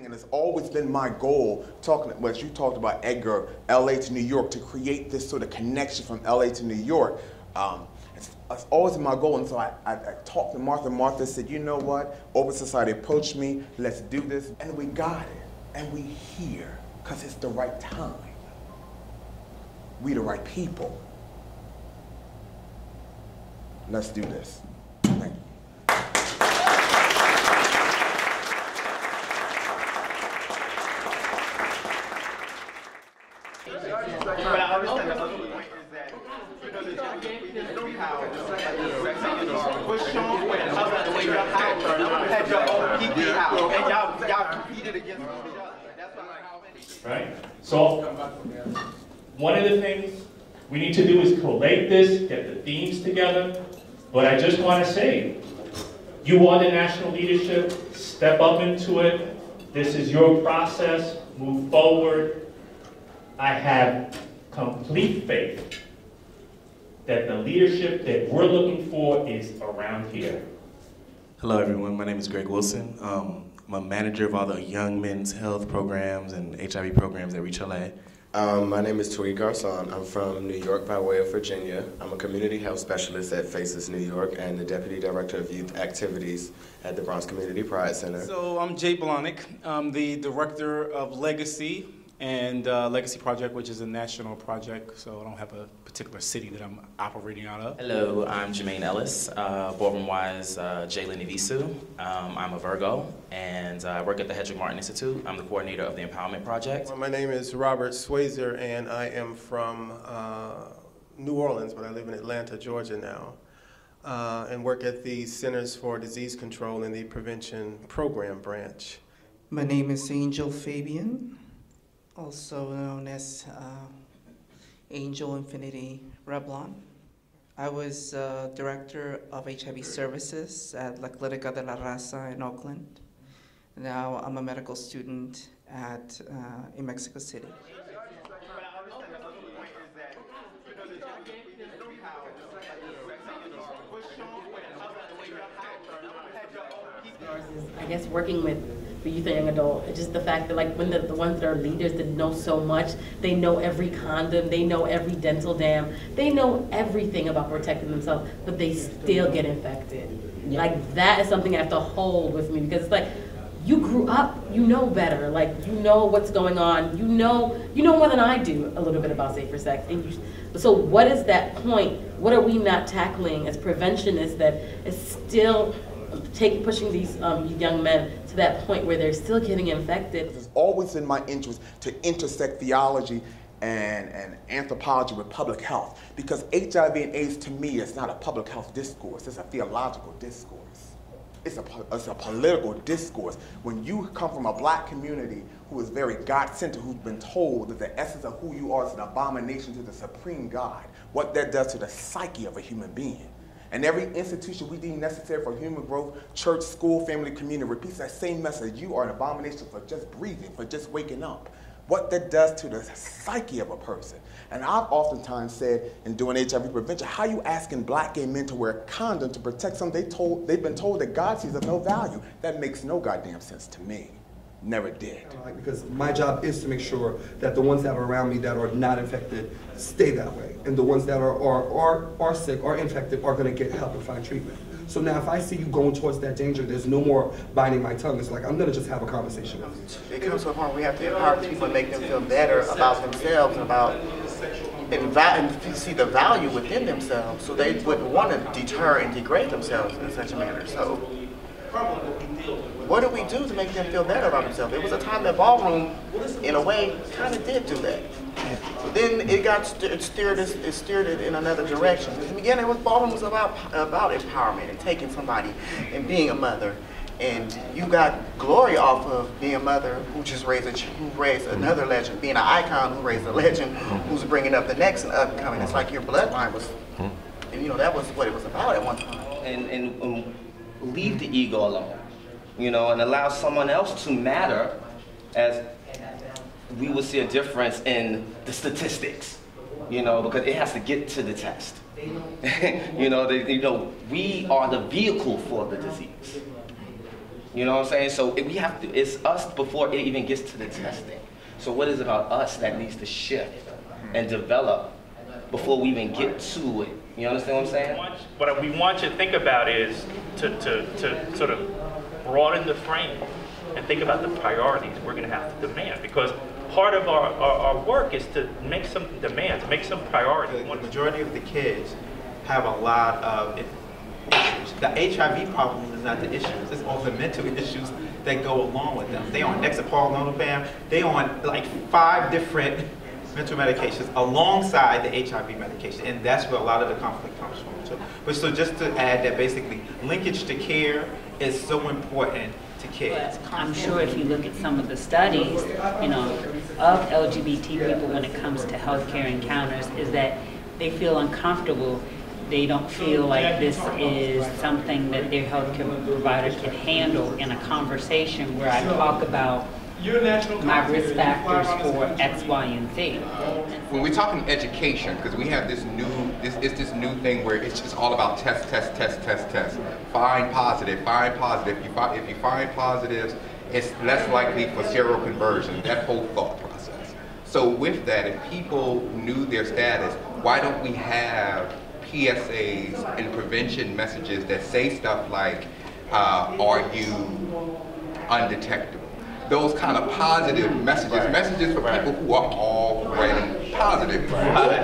and it's always been my goal, as you talked about Edgar, LA to New York, to create this sort of connection from LA to New York. It's always been my goal, and so I talked to Martha. Martha said, you know what, Open Society approached me, let's do this, and we got it, and we here, because it's the right time. We the right people. Let's do this. Thank you. Right? So, one of the things we need to do is collate this, get the themes together, but I just want to say, you are the national leadership, step up into it, this is your process, move forward. I have complete faith that the leadership that we're looking for is around here. Hello everyone, my name is Greg Wilson. I'm a manager of all the young men's health programs and HIV programs at Reach LA. My name is Tariq Garson. I'm from New York by way of Virginia. I'm a community health specialist at FACES New York and the Deputy Director of Youth Activities at the Bronx Community Pride Center. So I'm Jay Blahnik. I'm the Director of Legacy and Legacy Project, which is a national project, so I don't have a particular city that I'm operating out of. Hello, I'm Jermaine Ellis, boardroom-wise Jalen Evisu. I'm a Virgo, and I work at the Hedrick Martin Institute. I'm the coordinator of the Empowerment Project. Well, my name is Robert Swazer, and I am from New Orleans, but I live in Atlanta, Georgia now, and work at the Centers for Disease Control in the Prevention Program branch. My name is Angel Fabian, also known as Angel Infinity Reblon. I was Director of HIV Services at La Clínica de la Raza in Oakland. Now I'm a medical student in Mexico City. I guess working with the youth and young adult, it's just the fact that like when the ones that are leaders that know so much, they know every condom, they know every dental dam, they know everything about protecting themselves, but they still get infected. Yeah. Like that is something I have to hold with me because it's like, you grew up, you know better, like you know what's going on, you know more than I do a little bit about safer sex. And so what is that point? What are we not tackling as preventionists that is still pushing these young men to that point where they're still getting infected? It's always in my interest to intersect theology and anthropology with public health, because HIV and AIDS to me is not a public health discourse, it's a theological discourse. It's a political discourse. When you come from a black community who is very God-centered, who's been told that the essence of who you are is an abomination to the supreme God, what that does to the psyche of a human being. And every institution we deem necessary for human growth, church, school, family, community, repeats that same message. You are an abomination for just breathing, for just waking up. What that does to the psyche of a person. And I've oftentimes said in doing HIV prevention, how you asking black gay men to wear a condom to protect something they've been told that God sees of no value? That makes no goddamn sense to me. Never did. Because my job is to make sure that the ones that are around me that are not infected stay that way. And the ones that are sick or infected are going to get help and find treatment. So now if I see you going towards that danger, there's no more biting my tongue. It's like, I'm going to just have a conversation with you. It comes to a point where we have to empower people and make them feel better about themselves and see the value within themselves, so they wouldn't want to deter and degrade themselves in such a manner. So what do we do to make them feel better about themselves? It was a time that ballroom, in a way, kind of did do that. But then it got steered it in another direction. In the beginning, ballroom was about empowerment and taking somebody and being a mother. And you got glory off of being a mother who raised another legend, being an icon who raised a legend, who's bringing up the next and upcoming. It's like your bloodline was, and you know, that was what it was about at one time. And leave the ego alone, you know, and allow someone else to matter, as we will see a difference in the statistics, you know, because it has to get to the test. You know, we are the vehicle for the disease. You know what I'm saying? So we have to, it's us before it even gets to the testing. So what is it about us that needs to shift and develop before we even get to it? You understand what I'm saying? What we want you to think about is to sort of broaden the frame and think about the priorities we're going to have to demand, because part of our work is to make some demands, make some priorities. The majority of the kids have a lot of issues. The HIV problem is not the issues, it's all the mental issues that go along with them. They on Nexapol, they on like 5 different mental medications alongside the HIV medication, and that's where a lot of the conflict comes from too. But so just to add that basically linkage to care is so important to kids. I'm sure if you look at some of the studies, you know, of LGBT people when it comes to healthcare encounters, is that they feel uncomfortable. They don't feel like this is something that their healthcare provider can handle in a conversation where I talk about my risk factors for X, Y, and Z. When we're talking education, because we have this new thing where it's just all about test. Find positive, find positive. If you find positives, it's less likely for seroconversion, that whole thought process. So with that, if people knew their status, why don't we have PSAs and prevention messages that say stuff like, are you undetectable? Those kind of positive messages, messages for people who are already positive.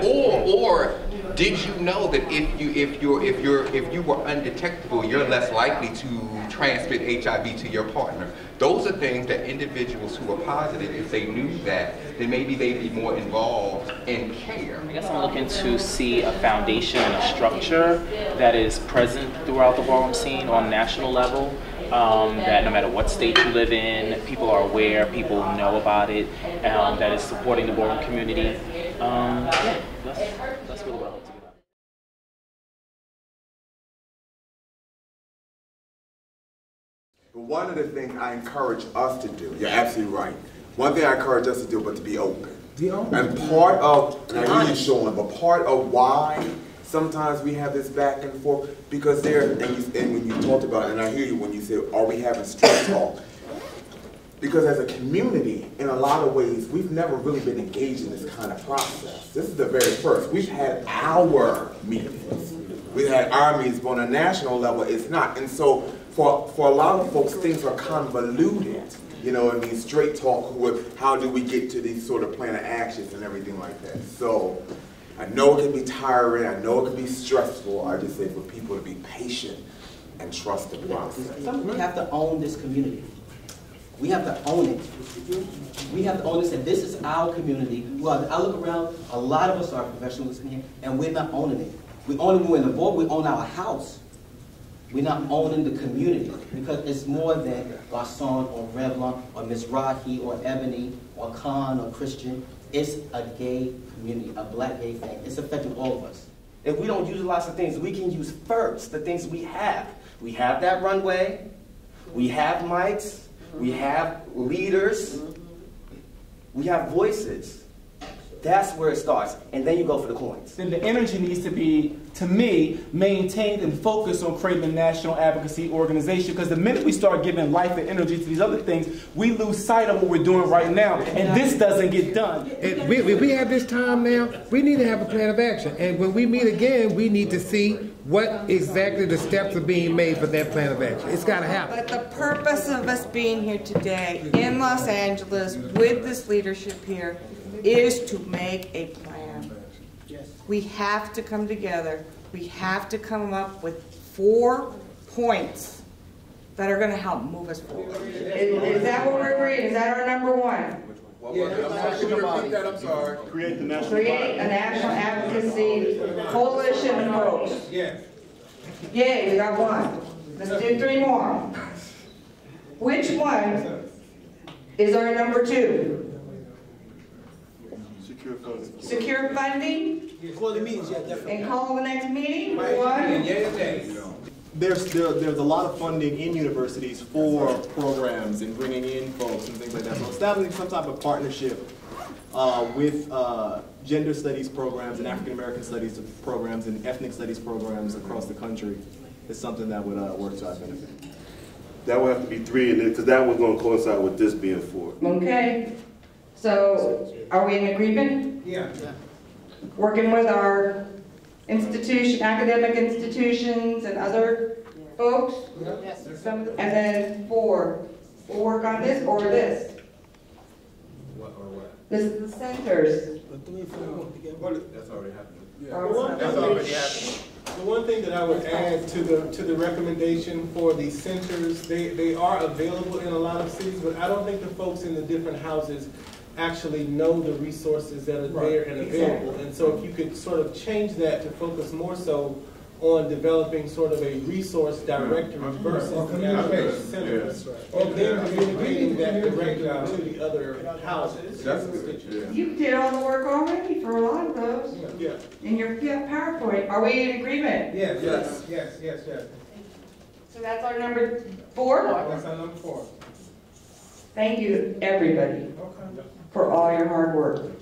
Or did you know that if you were undetectable, you're less likely to transmit HIV to your partner? Those are things that individuals who are positive, if they knew that, then maybe they'd be more involved in care. I guess I'm looking to see a foundation and a structure that is present throughout the ballroom scene on a national level. That no matter what state you live in, people are aware, people know about it, that is supporting the ballroom community. Yeah, that's really what I hope to get out. But one of the things I encourage us to do, you're absolutely right. One thing I encourage us to do, but to be open. Be open. And part of, and I really showing, but part of why sometimes we have this back and forth, because there, and when you talked about it, and I hear you when you say, are we having straight talk? Because as a community, in a lot of ways, we've never really been engaged in this kind of process. This is the very first. We've had our meetings. We've had our meetings, but on a national level, it's not. And so for a lot of folks, things are convoluted. You know, I mean, straight talk with how do we get to these sort of plan of actions and everything like that. So I know it can be tiring, I know it can be stressful. I just say for people to be patient and trust the process. We have to own this community. We have to own it. We have to own this, and this is our community. Well, I look around, a lot of us are professionals in here, and we're not owning it. We own it when we're in the board, we own our house. We're not owning the community, because it's more than Garcon or Revlon or Miss Rahi or Ebony or Khan or Christian. It's a gay community, a black gay thing. It's affecting all of us. If we don't utilize the things we can use first, the things we have. We have that runway, we have mics, we have leaders, we have voices. That's where it starts, and then you go for the coins. Then the energy needs to be, to me, maintained and focused on creating a national advocacy organization, because the minute we start giving life and energy to these other things, we lose sight of what we're doing right now, and this doesn't get done. And we have this time now, we need to have a plan of action, and when we meet again, we need to see what exactly the steps are being made for that plan of action. It's got to happen. But the purpose of us being here today in Los Angeles with this leadership here is to make a plan. We have to come together. We have to come up with 4 points that are going to help move us forward. Is that what we're agreeing? Is that our number 1? Repeat that, I'm sorry. Create a national advocacy coalition of folks. Yay, we got 1. Let's do 3 more. Which one is our number 2? Secure funding. Before the meetings, yeah, definitely. And call the next meeting. 1. There's a lot of funding in universities for programs and bringing in folks and things like that. So establishing some type of partnership with gender studies programs and African American studies programs and ethnic studies programs across the country is something that would work to our benefit. That would have to be 3, and because that was going to coincide with this being 4. Okay. So, are we in agreement? Yeah. Working with our institution, academic institutions and other folks? Yes. And then 4. We'll work on this or this. What or what? This is the centers. That's already happening. That's already happening. The one thing that I would add to the recommendation for the centers, they are available in a lot of cities, but I don't think the folks in the different houses actually know the resources that are there and available. And so if you could sort of change that to focus more so on developing sort of a resource directory versus the actual centers. And then communicating that directly to the other houses. You did all the work already for a lot of those. Yeah. In your PowerPoint. Are we in agreement? Yes. So that's our number 4? That's our number 4. Thank you, everybody, for all your hard work.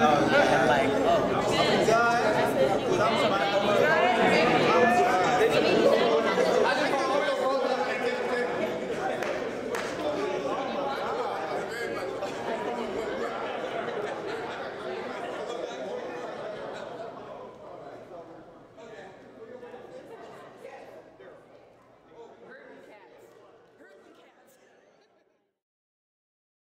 Oh,